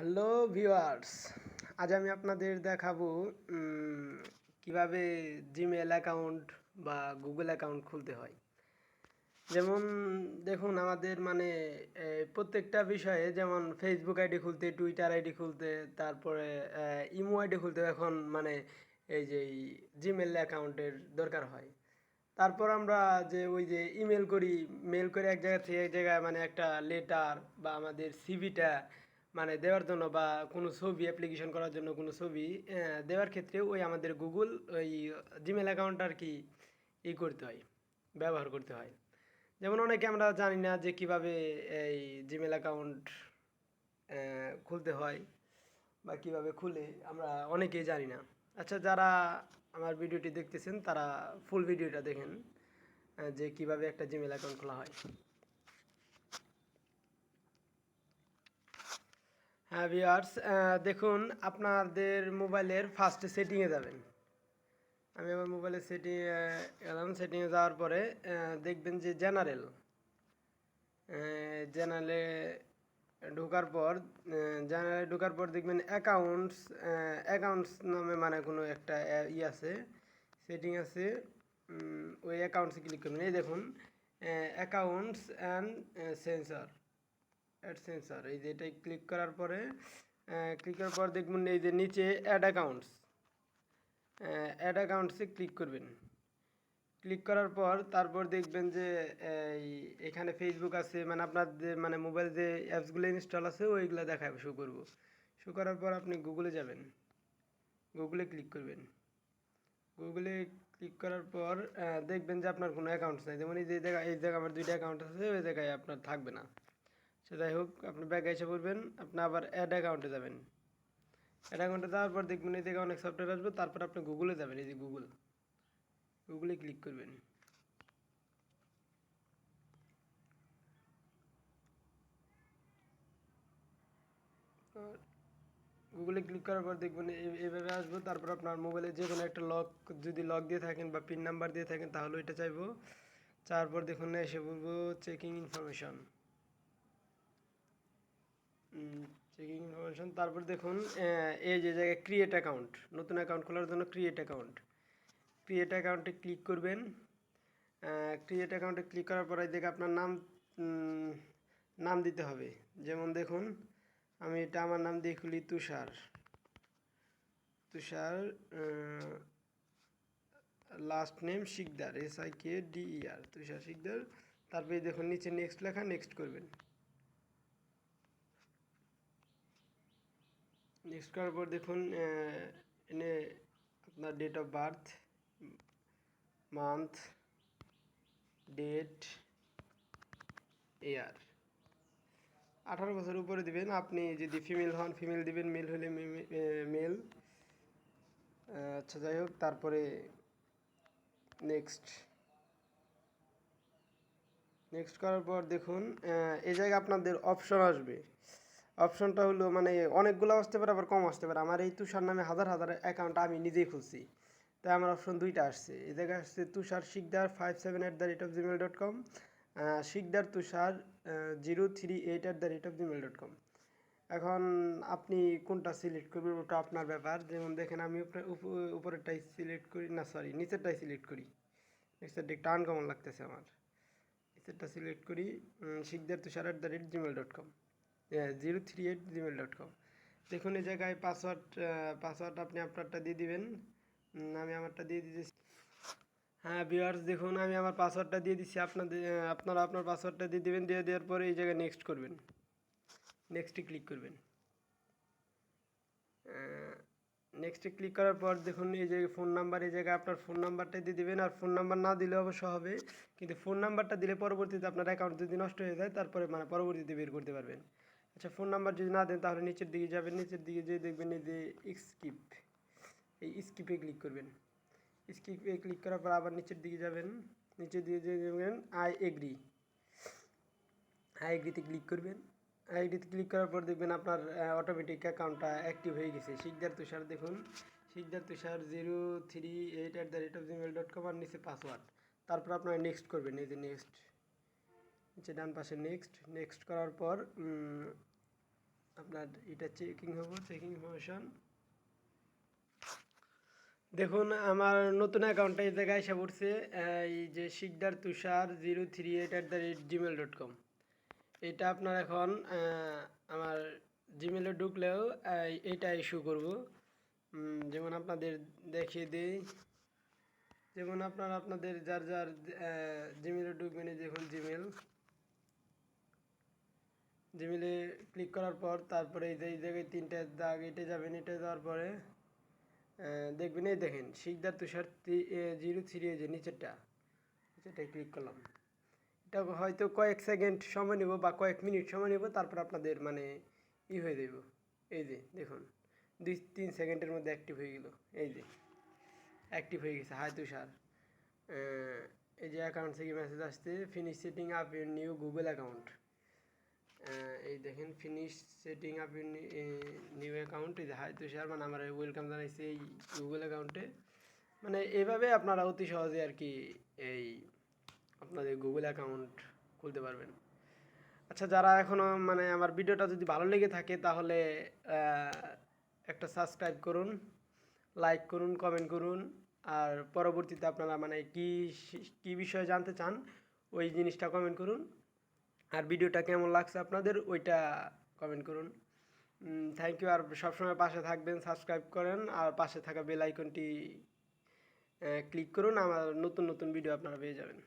Hello viewers, আজ আমি আপনাদের দেখাবো কিভাবে জিমেল অ্যাকাউন্ট বা গুগল অ্যাকাউন্ট খুলতে হয়। যেমন দেখুন আমাদের প্রত্যেকটা বিষয়ে যেমন ফেসবুক আইডি খুলতে, টুইটার আইডি খুলতে, তারপরে ইমো আইডি খুলতে এখন এই যে জিমেল অ্যাকাউন্টের দরকার হয়। তারপর আমরা যে ওই যে ইমেল করি, মেল করে এক জায়গা থেকে এক জায়গায় একটা লেটার বা আমাদের সিভিটা দেওয়ার জন্য বা কোনো ছবি অ্যাপ্লিকেশন করার জন্য কোনো ছবি দেওয়ার ক্ষেত্রে ওই আমাদের গুগল ওই জিমেল অ্যাকাউন্ট আর কি করতে হয়, ব্যবহার করতে হয়। যেমন অনেকে আমরা জানি না যে কিভাবে এই জিমেল অ্যাকাউন্ট খুলতে হয় বা কিভাবে খুলে আমরা অনেকেই জানি না। আচ্ছা, যারা আমার ভিডিওটি দেখতেছেন তারা ফুল ভিডিওটা দেখেন যে কিভাবে একটা জিমেল অ্যাকাউন্ট খোলা হয়। হ্যাঁ ভিউয়ার্স, দেখুন আপনাদের মোবাইলের ফার্স্টে সেটিংয়ে যাবেন। আমি আমার মোবাইলের গেলাম। সেটিংয়ে যাওয়ার পরে দেখবেন যে জেনারেলে ঢোকার পর দেখবেন অ্যাকাউন্টস নামে কোনো একটা আছে, সেটিং আছে। ওই অ্যাকাউন্টসে ক্লিক করবেন। এই দেখুন অ্যাকাউন্টস অ্যান্ড সেন্সর, এই যে এটাই ক্লিক করার পর দেখবেন এই যে নিচে অ্যাড অ্যাকাউন্টসে ক্লিক করবেন। ক্লিক করার পর তারপর দেখবেন যে এখানে ফেসবুক আছে, আপনাদের মোবাইল যে অ্যাপসগুলো ইনস্টল আছে ওইগুলো দেখাবে, শো করার পর আপনি গুগলে যাবেন, গুগলে ক্লিক করবেন। গুগলে ক্লিক করার পর দেখবেন যে আপনার কোনো অ্যাকাউন্টস নাই। যেমন এই জায়গায় আমার 2টা অ্যাকাউন্ট আছে, ওই জায়গায় আপনার থাকবে না। সে যাই হোক, আপনি ব্যাগে এসে পড়বেন, আপনি আবার অ্যাড অ্যাকাউন্টে যাবেন। অ্যাড অ্যাকাউন্টে যাওয়ার পর দেখবেন এই জায়গায় অনেক সফটওয়্যার আসবে, তারপর আপনি গুগলে যাবেন। এই যে গুগলে ক্লিক করবেন। গুগলে ক্লিক করার পর দেখবেন এইভাবে আসবো। তারপর আপনার মোবাইলে যে কোনো একটা যদি লক দিয়ে থাকেন বা পিন নাম্বার দিয়ে থাকেন তাহলে ওইটা চাইবো। তারপর দেখুন এসে বলবো চেকিং ইনফরমেশন। তারপর দেখুন এই যে জায়গায় ক্রিয়েট অ্যাকাউন্ট, নতুন অ্যাকাউন্ট খোলার জন্য ক্রিয়েট অ্যাকাউন্টে ক্লিক করবেন। ক্রিয়েট অ্যাকাউন্টে ক্লিক করার পরে দেখে আপনার নাম দিতে হবে। যেমন দেখুন আমি আমার নাম দিয়ে খুলি তুষার। লাস্ট নেম শিকদার, SIKDER, তুষার শিকদার। তারপরে দেখুন নিচে নেক্সট লেখা, নেক্সট করবেন। নেক্সট করার পর দেখুন এনে আপনার date of birth, month, date, year 18 বছর উপরে দিবেন। আপনি যদি ফিমেল হন ফিমেল দিবেন, মেল হলে মেল। আচ্ছা যাই হোক, তারপরে নেক্সট করার পর দেখুন এই জায়গায় আপনাদের অপশন আসবে। অপশনটা হলো অনেকগুলো আসতে পারে, আবার কম আসতে পারে। আমার এই তুষার নামে হাজার হাজার অ্যাকাউন্ট আমি নিজেই খুলছি, তাই আমার অপশন 2টা আসছে। এই জায়গায় আসছে তুষার শিকদার 57@gmail.com, শিকদার তুষার 038@gmail.com। এখন আপনি কোনটা সিলেক্ট করবেন ওটা আপনার ব্যাপার। যেমন দেখেন আমি উপরেরটাই সিলেক্ট করি, না সরি নিচেরটাই সিলেক্ট করি। নিচেরটা একটু আনকমন লাগতেছে আমার। নিচেরটা সিলেক্ট করি, শিকদার তুষার @gmail.com, 038@gmail.com। দেখুন এই জায়গায় পাসওয়ার্ড আপনি আপনারটা দিয়ে দিবেন। আমি আমারটা দিয়ে দিতেছি। হ্যাঁ ভিউয়ার্স, দেখুন আমি আমার পাসওয়ার্ডটা দিয়ে দিচ্ছি। আপনারা আপনার পাসওয়ার্ডটা দিয়ে দিবেন। দিয়ে দেওয়ার পরে এই জায়গায় নেক্সট করবেন, নেক্সটে ক্লিক করবেন। নেক্সটে ক্লিক করার পর দেখুন এই যে ফোন নাম্বার, এই জায়গায় আপনার ফোন নাম্বারটা দিয়ে দিবেন। আর ফোন নাম্বার না দিলে অবশ্য হবে, কিন্তু ফোন নাম্বারটা দিলে পরবর্তীতে আপনার অ্যাকাউন্ট যদি নষ্ট হয়ে যায় তারপরে পরবর্তীতে বের করতে পারবেন। আচ্ছা, ফোন নাম্বার যদি না দেন তাহলে নিচের দিকে যাবেন। নিচের দিকে যেয়ে দেখবেন এই যে স্কিপে ক্লিক করবেন। স্কিপে ক্লিক করার পর আবার নিচের দিকে যাবেন। নিচের দিকে যেয়ে দেখবেন আই এগ্রিতে ক্লিক করবেন। আইডিতে ক্লিক করার পর দেখবেন আপনার অটোমেটিক অ্যাকাউন্টটা অ্যাক্টিভ হয়ে গেছে। শিকদার তুষার, দেখুন শিকদার তুষার 038@gmail.com, আর নিচে পাসওয়ার্ড। তারপর আপনারা নেক্সট করবেন। এই যে নেক্সট, নিচে ডান পাশে নেক্সট করার পর আপনার এটা চেকিং হবো, চেকিং ইনফরমেশন। দেখুন আমার নতুন অ্যাকাউন্টটা এই জায়গায় এসে পড়ছে, এই যে শিকদার তুষার 038@gmail.com। এটা আপনার এখন আমার জিমেলে ঢুকলেও এইটা ইস্যু করব। যেমন আপনাদের দেখিয়ে দিই, যেমন আপনাদের যার যার জিমেলে ঢুকবেন, এই দেখুন জিমেলে ক্লিক করার পর তারপরে এই জায়গায় তিনটা দাগ, এটা যাবেন, এটা যাওয়ার পরে দেখবেন, এই দেখেন শিকদার তুষার 03 যে নিচেরটা, সেটাই ক্লিক করলাম। এটা হয়তো কয়েক সেকেন্ড সময় নেব বা কয়েক মিনিট সময় নেব, তারপর আপনাদের মানে হয়ে যাব। এই যে দেখুন 2-3 সেকেন্ডের মধ্যে অ্যাক্টিভ হয়ে গেল। এই যে অ্যাক্টিভ হয়ে গেছে, হাই তুষার। এই যে অ্যাকাউন্ট থেকে মেসেজ আসছে, finish setting up your new Google account. এই দেখেন finish setting up your new account. এই যে হাই তুষার, মানে আমার ওয়েলকাম জানাইছে এই গুগল অ্যাকাউন্টে। মানে এভাবে আপনারা অতি সহজে আর কি এই আপনাদের গুগল অ্যাকাউন্ট খুলতে পারবেন। আচ্ছা, যারা এখনও মানে আমার ভিডিওটা যদি ভালো লেগে থাকে তাহলে একটা সাবস্ক্রাইব করুন, লাইক করুন, কমেন্ট করুন। আর পরবর্তীতে আপনারা মানে কী বিষয়ে জানতে চান ওই জিনিসটা কমেন্ট করুন। আর ভিডিওটা কেমন লাগছে আপনাদের ওইটা কমেন্ট করুন। Thank you. আর সবসময় পাশে থাকবেন, সাবস্ক্রাইব করেন আর পাশে থাকা বেল আইকনটি ক্লিক করুন, আমার নতুন নতুন ভিডিও আপনারা পেয়ে যাবেন।